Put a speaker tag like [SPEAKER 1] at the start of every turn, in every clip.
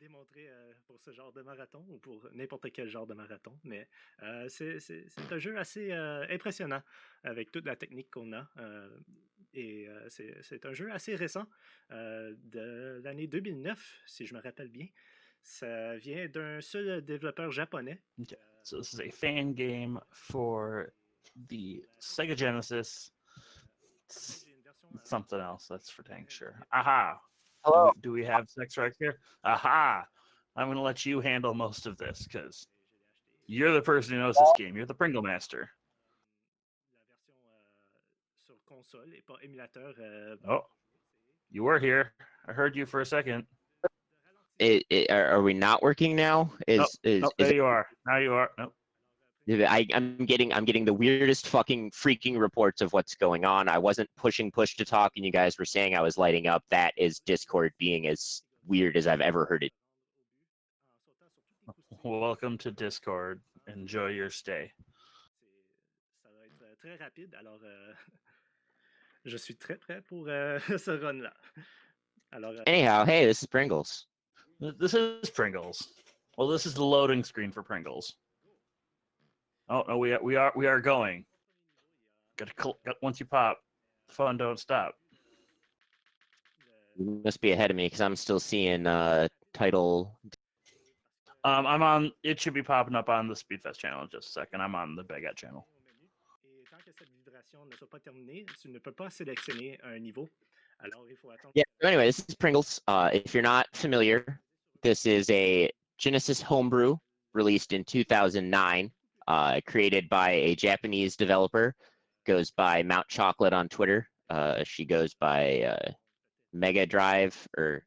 [SPEAKER 1] démontrer pour ce genre de marathon ou pour n'importe quel genre de marathon. Mais c'est un jeu assez impressionnant avec toute la technique qu'on a. C'est un jeu assez récent de l'année 2009, si je me rappelle bien. Ça vient d'un seul développeur japonais.
[SPEAKER 2] Okay. So this is a fan game for the Sega Genesis. It's something else. That's for dang sure. Aha.
[SPEAKER 3] Hello.
[SPEAKER 2] Do we have sex right here? Aha. I'm gonna let you handle most of this because you're the person who knows this game. You're the Pringle Master.
[SPEAKER 1] La version sur console et pas émulateur.
[SPEAKER 2] Oh, you were here. I heard you for a second.
[SPEAKER 3] Are we not working now?
[SPEAKER 2] Nope, there you are. Now you are. Nope.
[SPEAKER 3] I'm getting the weirdest fucking freaking reports of what's going on. I wasn't pushing push to talk, and you guys were saying I was lighting up. That is Discord being as weird as I've ever heard it.
[SPEAKER 2] Welcome to Discord. Enjoy your stay.
[SPEAKER 1] Ça va être très rapide, alors je suis très prêt pour ce run-là. Alors,
[SPEAKER 3] Anyhow, hey, this is Pringles.
[SPEAKER 2] This is Pringles. Well, this is the loading screen for Pringles. Oh no, we are going. Once you pop, the fun don't stop.
[SPEAKER 3] You must be ahead of me because I'm still seeing title.
[SPEAKER 2] I'm on. It should be popping up on the Speedfest channel in just a second. I'm on the Baguette channel.
[SPEAKER 1] Et tant que cette vibration ne soit pas terminée, tu ne peux pas sélectionner un niveau. Alors, il faut attendre.
[SPEAKER 3] Yeah. So anyway, this is Pringles. If you're not familiar, this is a Genesis homebrew released in 2009, created by a Japanese developer. Goes by Mount Chocolate on Twitter. She goes by Mega Drive, or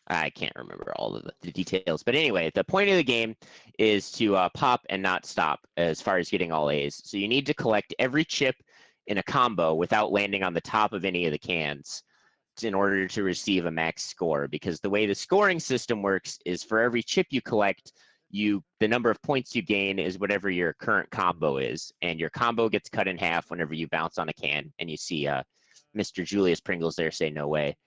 [SPEAKER 3] I can't remember all of the details. But anyway, the point of the game is to pop and not stop as far as getting all A's. So you need to collect every chip in a combo without landing on the top of any of the cans in order to receive a max score, because the way the scoring system works is for every chip you collect, the number of points you gain is whatever your current combo is, and your combo gets cut in half whenever you bounce on a can. And you see Mr. Julius Pringles there say no way.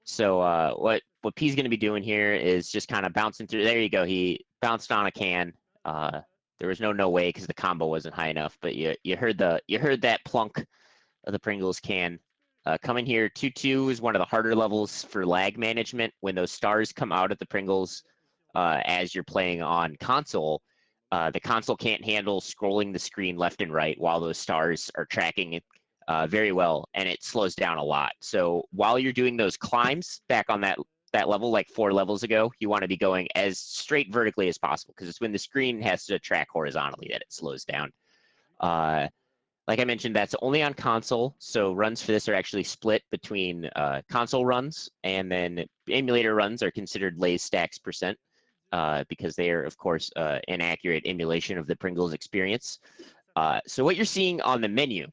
[SPEAKER 3] So what P's going to be doing here is just kind of bouncing through. There you go. He bounced on a can. There was no way because the combo wasn't high enough, but you heard that plunk of the Pringles can. Coming here, 2-2 is one of the harder levels for lag management. When those stars come out of the Pringles as you're playing on console, the console can't handle scrolling the screen left and right while those stars are tracking very well, and it slows down a lot. So while you're doing those climbs back on that level, like 4 levels ago, you want to be going as straight vertically as possible, because it's when the screen has to track horizontally that it slows down. Like I mentioned, that's only on console, so runs for this are actually split between console runs, and then emulator runs are considered Lay's stacks percent, because they are, of course, an accurate emulation of the Pringles experience. So what you're seeing on the menu,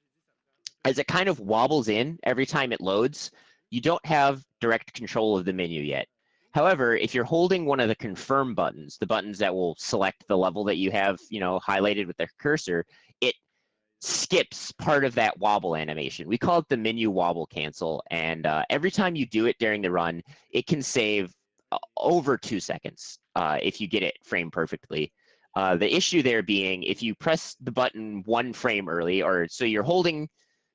[SPEAKER 3] as it kind of wobbles in every time it loads, you don't have direct control of the menu yet. However, if you're holding one of the confirm buttons, the buttons that will select the level that you have, highlighted with the cursor, it skips part of that wobble animation. We call it the menu wobble cancel, and every time you do it during the run, it can save over 2 seconds if you get it framed perfectly. The issue there being if you press the button 1 frame early, or so you're holding,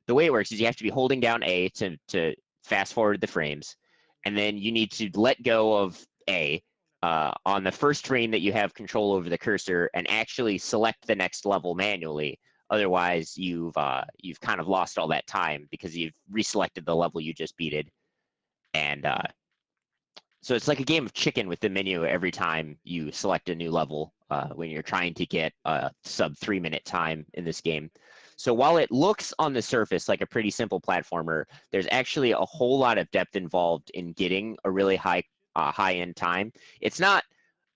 [SPEAKER 3] the way it works is you have to be holding down A to fast forward the frames, and then you need to let go of A on the first frame that you have control over the cursor and actually select the next level manually. Otherwise, you've kind of lost all that time because you've reselected the level you just beated. And so it's like a game of chicken with the menu every time you select a new level when you're trying to get a sub 3-minute time in this game. So while it looks on the surface like a pretty simple platformer, there's actually a whole lot of depth involved in getting a really high-end time. It's not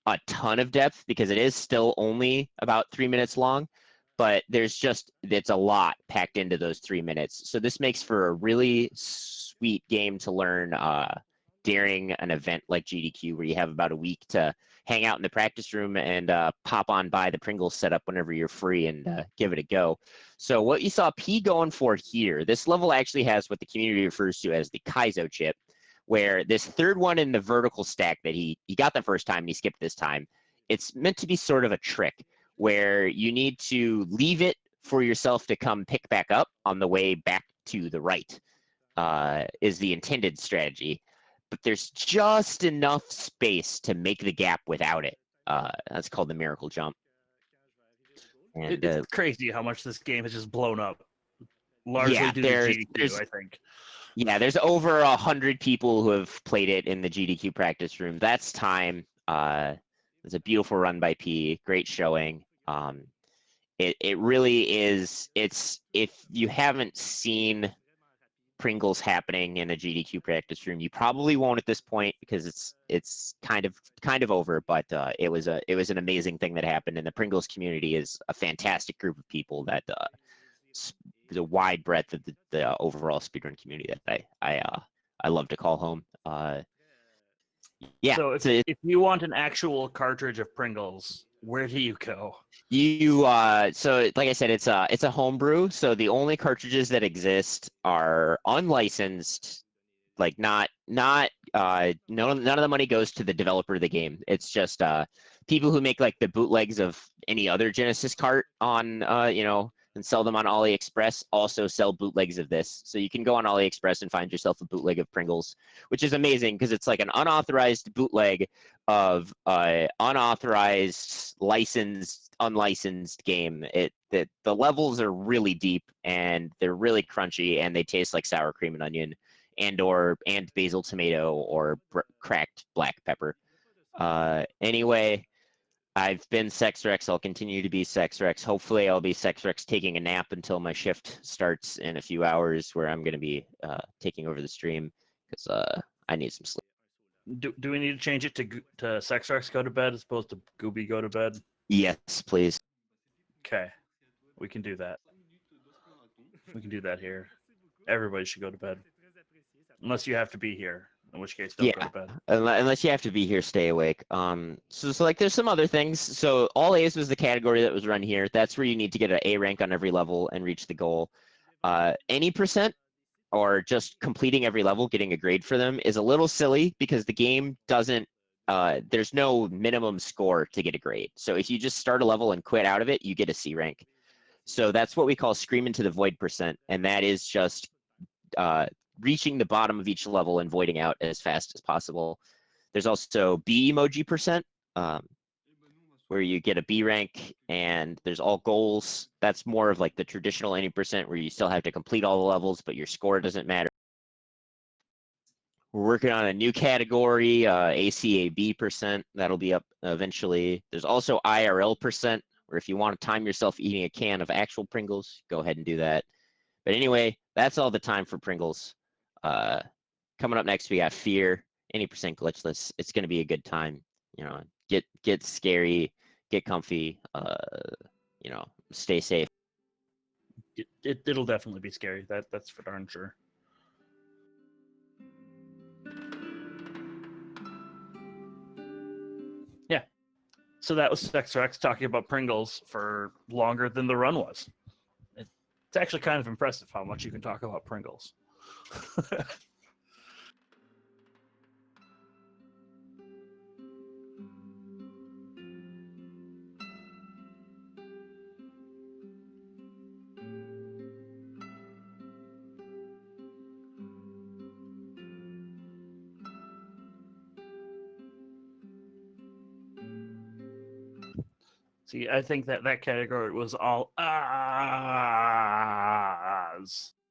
[SPEAKER 3] a ton of depth because it is still only about 3 minutes long, but it's a lot packed into those 3 minutes. So this makes for a really sweet game to learn during an event like GDQ, where you have about a week to hang out in the practice room and pop on by the Pringles setup whenever you're free and give it a go. So what you saw P going for here, this level actually has what the community refers to as the Kaizo chip, where this third one in the vertical stack that he got the first time and he skipped this time, it's meant to be sort of a trick where you need to leave it for yourself to come pick back up on the way back to the right, is the intended strategy. But there's just enough space to make the gap without it. That's called the miracle jump. And
[SPEAKER 2] It's crazy how much this game has just blown up, largely
[SPEAKER 3] yeah,
[SPEAKER 2] due to GDQ, I think.
[SPEAKER 3] Yeah, there's over 100 people who have played it in the GDQ practice room. That's time. It's a beautiful run by P. Great showing. It really is. It's, if you haven't seen Pringles happening in a GDQ practice room, you probably won't at this point because it's kind of over. But it was an amazing thing that happened, and the Pringles community is a fantastic group of people that the wide breadth of the overall speedrun community that I love to call home. Yeah.
[SPEAKER 2] So if you want an actual cartridge of Pringles, where do you go?
[SPEAKER 3] So like I said, it's a homebrew. So the only cartridges that exist are unlicensed, like none of the money goes to the developer of the game. It's just people who make like the bootlegs of any other Genesis cart on and sell them on AliExpress also sell bootlegs of this. So you can go on AliExpress and find yourself a bootleg of Pringles, which is amazing because it's like an unauthorized bootleg of unauthorized unlicensed game. The levels are really deep and they're really crunchy and they taste like sour cream and onion and basil tomato or cracked black pepper. Anyway, I've been Sexrex. I'll continue to be Sexrex. Hopefully, I'll be Sexrex taking a nap until my shift starts in a few hours, where I'm going to be taking over the stream because I need some sleep.
[SPEAKER 2] Do we need to change it to Sexrex go to bed as opposed to Gooby go to bed?
[SPEAKER 3] Yes, please.
[SPEAKER 2] Okay, we can do that. We can do that here. Everybody should go to bed, unless you have to be here. In which case, don't go to bed.
[SPEAKER 3] Unless you have to be here, stay awake. So like there's some other things. So all A's was the category that was run here. That's where you need to get an A rank on every level and reach the goal. Any percent or just completing every level, getting a grade for them is a little silly because the game doesn't, there's no minimum score to get a grade. So if you just start a level and quit out of it, you get a C rank. So that's what we call scream into the void percent. And that is just reaching the bottom of each level and voiding out as fast as possible. There's also B emoji percent, where you get a B rank, and there's all goals. That's more of like the traditional any percent where you still have to complete all the levels, but your score doesn't matter. We're working on a new category, ACAB percent. That'll be up eventually. There's also IRL percent, where if you want to time yourself eating a can of actual Pringles, go ahead and do that. But anyway, that's all the time for Pringles. Coming up next, we got Fear, any percent glitchless. It's going to be a good time. Get scary, get comfy. Stay safe.
[SPEAKER 2] It'll definitely be scary. That's for darn sure. Yeah. So that was Sexrex talking about Pringles for longer than the run was. It's actually kind of impressive how much you can talk about Pringles. See, I think that category was all as.